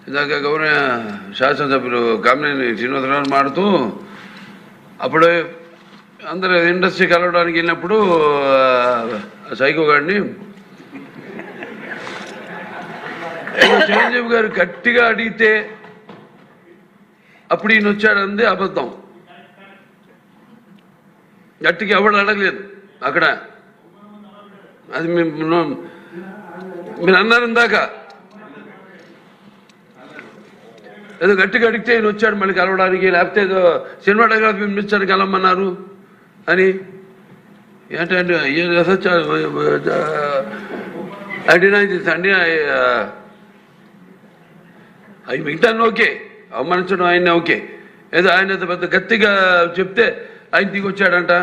ఇందాక గౌరవ శాసనసభ్యులు కామినేని శ్రీనివాసరావు మాడుతూ అప్పుడు అందరూ ఇండస్ట్రీ కలవడానికి వెళ్ళినప్పుడు సైకో గారిని చిరంజీవి గారు గట్టిగా అడిగితే అప్పుడు ఈయన వచ్చాడంది అబద్ధం. గట్టిగా ఎవరు అడగలేదు అక్కడ. అది మీరు అన్నారు ఇందాక, ఏదో గట్టిగా అడిగితే ఈయన వచ్చాడు మళ్ళీ కలవడానికి, లేకపోతే ఏదో సినిమాటోగ్రఫీ మినిస్టర్ కలవమన్నారు అని. ఏంటంటే అవి వింటాను ఓకే, అవమానించడం ఆయన ఓకే. ఏదో ఆయన పెద్ద గట్టిగా చెప్తే ఆయన దిగి వచ్చాడంట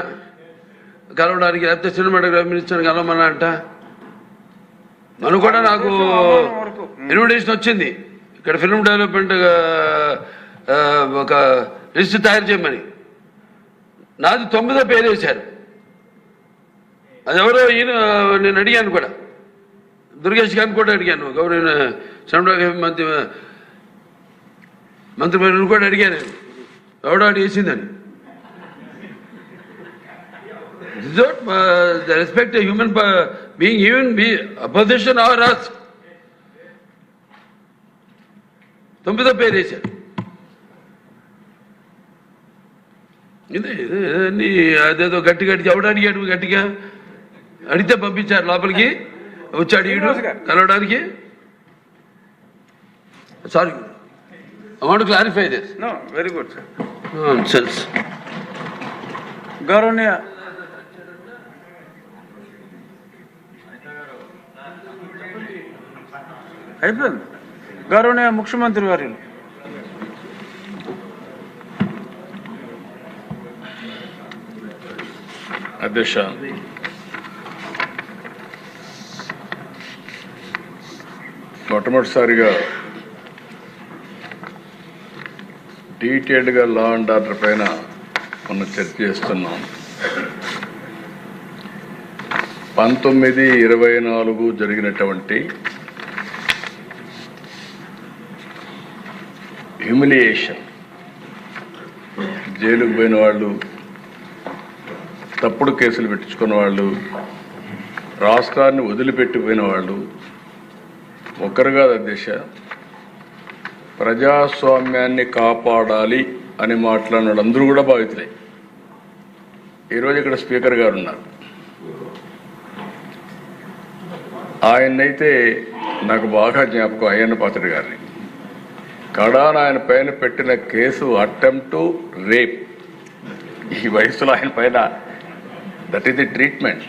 కలవడానికి, లేకపోతే సినిమాటోగ్రఫీ మినిస్టర్ కలవమన్నా అంట. మనం కూడా నాకు ఇన్విటేషన్ వచ్చింది ఇక్కడ ఫిల్మ్ డెవలప్మెంట్ ఒక లిస్ట్ తయారు చేయమని. నాది 9వ పేరు వేశారు. అది ఎవరో ఈయన నేను అడిగాను కూడా, దుర్గేష్ గారిని కూడా అడిగాను, గౌరవ సినిమాటోగ్రఫీ మంత్రి కూడా అడిగాను ఎవడో అడి వేసిందని. The respect a human being, even be opposition or us. 9వ పేరు వేశారు. ఇదే అదేదో గట్టిగా ఎవడు అడిగాడు, గట్టిగా అడిగితే పంపించారు లోపలికి, వచ్చాడు ఈడు కలవడానికి. Sorry, I want to clarify this. No, very good, sir. Nonsense. గౌరవనీయ అయిపోయింది. గౌరవనీయ ముఖ్యమంత్రి వర్యులు అధ్యక్ష, మొట్టమొదటిసారిగా డీటెయిల్డ్గా లా అండ్ ఆర్డర్ పైన మనం చర్చ చేస్తున్నాం. 19/24 జరిగినటువంటి హ్యూమిలియేషన్, జైలుకు పోయిన వాళ్ళు, తప్పుడు కేసులు పెట్టించుకున్న వాళ్ళు, రాష్ట్రాన్ని వదిలిపెట్టిపోయిన వాళ్ళు ఒకరు కాదు అధ్యక్ష. ప్రజాస్వామ్యాన్ని కాపాడాలి అని మాట్లాడిన వాళ్ళందరూ కూడా బాధితులే. ఈరోజు ఇక్కడ స్పీకర్ గారు ఉన్నారు. ఆయన్నైతే నాకు బాగా జ్ఞాపకం, అయ్యన్న పాత్రుడు గారిని. కడాన ఆయన పైన పెట్టిన కేసు అటెంప్ట్ టు రేప్. ఈ వయసులో ఆయన పైన దట్ ఈస్ ది ట్రీట్మెంట్.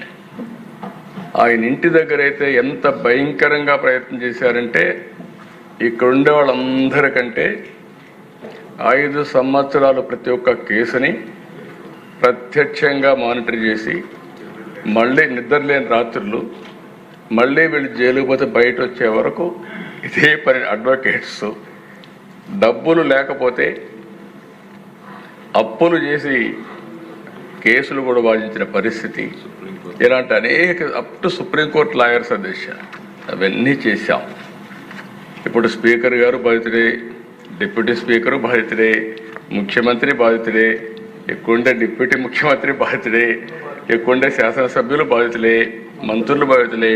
ఆయన ఇంటి దగ్గర అయితే ఎంత భయంకరంగా ప్రయత్నం చేశారంటే, ఇక్కడ ఉండే వాళ్ళందరికంటే 5 సంవత్సరాలు ప్రతి ఒక్క కేసుని ప్రత్యక్షంగా మానిటర్ చేసి, మళ్ళీ నిద్రలేని రాత్రులు, మళ్ళీ వీళ్ళు జైలుకు పోతే బయట వచ్చే వరకు ఇదే పని. అడ్వకేట్స్ డబ్బులు లేకపోతే అప్పులు చేసి కేసులు కూడా వాదించిన పరిస్థితి. ఇలాంటి అనేక అప్ టు సుప్రీంకోర్టు లాయర్స్ అధ్యక్ష అవన్నీ చేశాం. ఇప్పుడు స్పీకర్ గారు బాధితుడే, డిప్యూటీ స్పీకరు బాధితుడే, ముఖ్యమంత్రి బాధితుడే, ఎక్కువండే డిప్యూటీ ముఖ్యమంత్రి బాధితుడే, ఎక్కువండే శాసనసభ్యులు బాధితులే, మంత్రులు బాధితులే.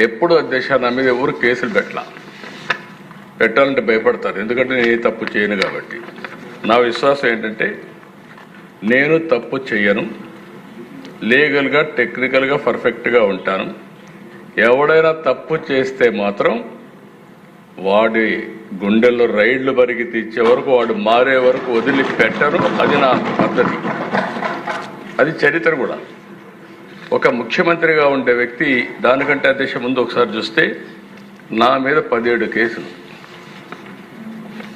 ఎప్పుడు అధ్యక్ష నా మీద ఎవరు కేసులు పెట్టాలంటే భయపడతారు, ఎందుకంటే నేను ఏ తప్పు చేయను కాబట్టి. నా విశ్వాసం ఏంటంటే, నేను తప్పు చేయను, లీగల్గా టెక్నికల్గా పర్ఫెక్ట్గా ఉంటాను. ఎవడైనా తప్పు చేస్తే మాత్రం వాడి గుండెల్లో రైళ్లు బరిగి తీర్చే వరకు, వాడు మారే వరకు వదిలిపెట్టరు. అది నా పద్ధతి, అది చరిత్ర కూడా. ఒక ముఖ్యమంత్రిగా ఉండే వ్యక్తి దానికంటే అధ్యక్ష ముందు ఒకసారి చూస్తే నా మీద 17 కేసులు.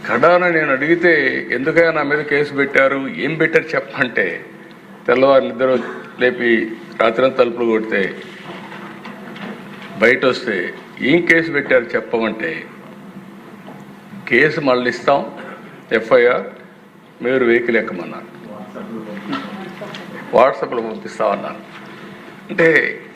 కడాన నేను అడిగితే ఎందుకైనా నా మీద కేసు పెట్టారు, ఏం పెట్టారు చెప్పంటే, తెల్లవారు నిద్ర లేపి రాత్రి తలుపులు కొడితే బయట వస్తే ఏం కేసు పెట్టారు చెప్పమంటే, కేసు మళ్ళీ ఇస్తాం, ఎఫ్ఐఆర్ మీరు వెహికల్ ఎక్కమన్నారు, వాట్సాప్లో పంపిస్తామన్నారు. అంటే